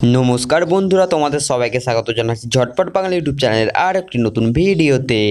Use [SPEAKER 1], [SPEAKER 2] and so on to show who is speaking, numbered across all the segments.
[SPEAKER 1] নমস্কার বন্ধুরা, তোমাদের সবাইকে স্বাগত জানাচ্ছি ঝটপট বাংলা ইউটিউব চ্যানেলের আর একটি নতুন ভিডিওতে।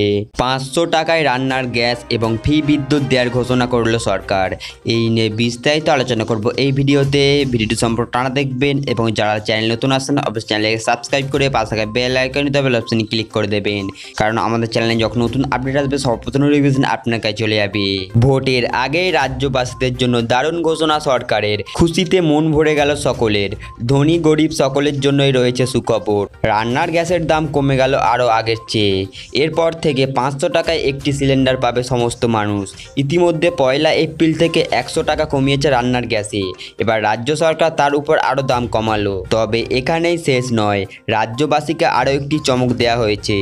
[SPEAKER 1] 500 টাকায় রান্নার গ্যাস এবং ফ্রি বিদ্যুৎ দেওয়ার ঘোষণা করলো সরকার। এই নিয়ে বিস্তারিত আলোচনা করব এই ভিডিওতে। ভিডিওটি সম্পূর্ণ টানা দেখবেন এবং যারা চ্যানেল নতুন আসেন অবশ্যই চ্যানেলকে সাবস্ক্রাইব করে পাশে থাকা বেল আইকন বেল অপশনে ক্লিক করে দেবেন, কারণ আমাদের চ্যানেলে যখন নতুন আপডেট আসবে সর্বপ্রথম নোটিফিকেশন আপনার কাছে চলে যাবে। ভোটের আগে রাজ্যবাসীদের জন্য দারুণ ঘোষণা সরকারের, খুশিতে মন ভরে গেল সকলের। ধনী গরিব সকলের জন্যই রয়েছে সুখবর। রান্নার গ্যাসের দাম কমে গেল আরও আগের চেয়ে। এরপর থেকে 500 টাকায় একটি সিলিন্ডার পাবে সমস্ত মানুষ। ইতিমধ্যে 1 এপ্রিল থেকে 100 টাকা কমিয়েছে রান্নার গ্যাসে। এবার রাজ্য সরকার তার উপর আরও দাম কমালো। তবে এখানেই শেষ নয়, রাজ্যবাসীকে আরও একটি চমক দেওয়া হয়েছে।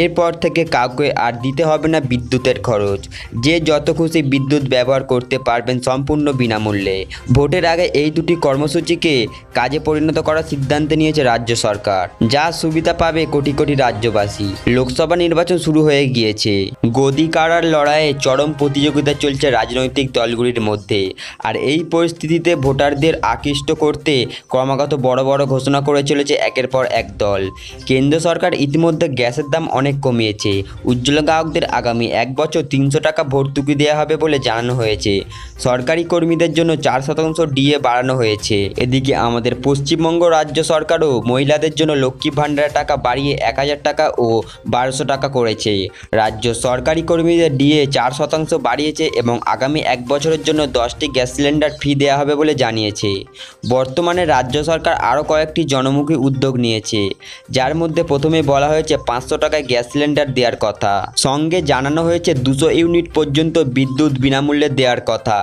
[SPEAKER 1] এরপর থেকে কাউকে আর দিতে হবে না বিদ্যুতের খরচ। যে যত খুশি বিদ্যুৎ ব্যবহার করতে পারবেন সম্পূর্ণ বিনামূল্যে। ভোটের আগে এই দুটি কর্মসূচিকে কাজে পরিণত করার সিদ্ধান্ত নিয়েছে রাজ্য সরকার, যা সুবিধা পাবে কোটি কোটি রাজ্যবাসী। লোকসভা নির্বাচন শুরু হয়ে গিয়েছে। গদি কাড়ার লড়াইয়ে চরম প্রতিযোগিতা চলছে রাজনৈতিক দলগুলির মধ্যে। আর এই পরিস্থিতিতে ভোটারদের আকৃষ্ট করতে ক্রমাগত বড় বড় ঘোষণা করে চলেছে একের পর এক দল। কেন্দ্র সরকার ইতিমধ্যে গ্যাসের দাম অনেক কমিয়েছে। উজ্জ্বল গ্রাহকদের আগামী 1 বছর 300 টাকা ভর্তুকি দেওয়া হবে বলে জানানো হয়েছে। সরকারি কর্মীদের জন্য 4% ডিএ বাড়ানো হয়েছে। এদিকে আমাদের পশ্চিমবঙ্গ রাজ্য সরকারও মহিলাদের জন্য লক্ষ্মী ভাণ্ডারের টাকা বাড়িয়ে 1000 টাকা ও 1200 টাকা করেছে। রাজ্য সরকারি কর্মীদের ডিএ 4% বাড়িয়েছে এবং আগামী 1 বছরের জন্য 10টি গ্যাস সিলিন্ডার ফ্রি দেওয়া হবে বলে জানিয়েছে। বর্তমানে রাজ্য সরকার আরও কয়েকটি জনমুখী উদ্যোগ নিয়েছে, যার মধ্যে প্রথমে বলা হয়েছে 500 টাকায় গ্যাস সিলিন্ডার দেওয়ার কথা। সঙ্গে জানানো হয়েছে 200 ইউনিট পর্যন্ত বিদ্যুৎ বিনামূল্যে দেওয়ার কথা।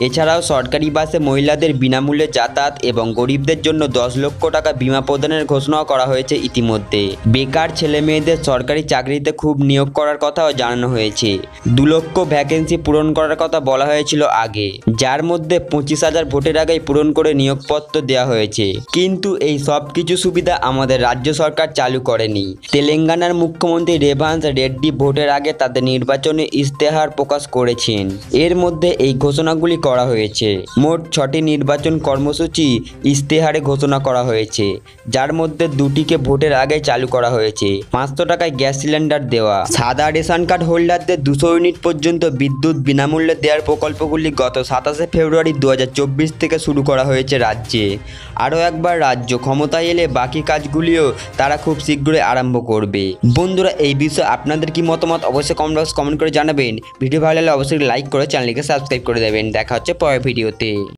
[SPEAKER 1] এছাড়াও সরকারি বাসে মহিলাদের বিনামূল্যে যাতায়াত এবং গরিবদের জন্য 10 লক্ষ টাকা বিমা প্রদানের ঘোষণাও করা হয়েছে ইতিমধ্যে। বেকার ছেলে মেয়েদের সরকারি চাকরিতে খুব নিয়োগ করার কথাও জানানো হয়েছে। 2 লক্ষ ভ্যাকেন্সি পূরণ করার কথা বলা হয়েছিল আগে, যার মধ্যে 25,000 ভোটের আগেই পূরণ করে নিয়োগপত্র দেওয়া হয়েছে। কিন্তু এই সব কিছু সুবিধা আমাদের রাজ্য সরকার চালু করেনি। তেলেঙ্গানার মুখ্যমন্ত্রী রেভান্স রেড্ডি ভোটের আগে তাদের নির্বাচনী ইশতেহার প্রকাশ করেছেন। এর মধ্যে এই ঘোষণাগুলি করা হয়েছে। মোট 6টি নির্বাচন কর্মসূচি ইশতেহারে ঘোষণা করা হয়েছে, যার মধ্যে 2টিকে ভোটের আগে চালু করা হয়েছে। 500 টাকায় গ্যাস সিলিন্ডার দেওয়া, সাদা রেশন কার্ড হোল্ডারদের 200 ইউনিট পর্যন্ত বিদ্যুৎ বিনামূল্যে দেওয়ার প্রকল্পগুলি গত 27 ফেব্রুয়ারি 2024 থেকে শুরু করা হয়েছে রাজ্যে। আরও একবার রাজ্য ক্ষমতায় এলে বাকি কাজগুলিও তারা খুব শীঘ্রই আরম্ভ করবে। বন্ধুরা, এই বিষয়ে আপনাদের কি মতামত অবশ্যই কমেন্ট করে জানাবেন। ভিডিও ভালো লাগলে অবশ্যই লাইক করে চ্যানেলকে সাবস্ক্রাইব করে দেবেন। দেখা হচ্ছে পরের ভিডিওতে।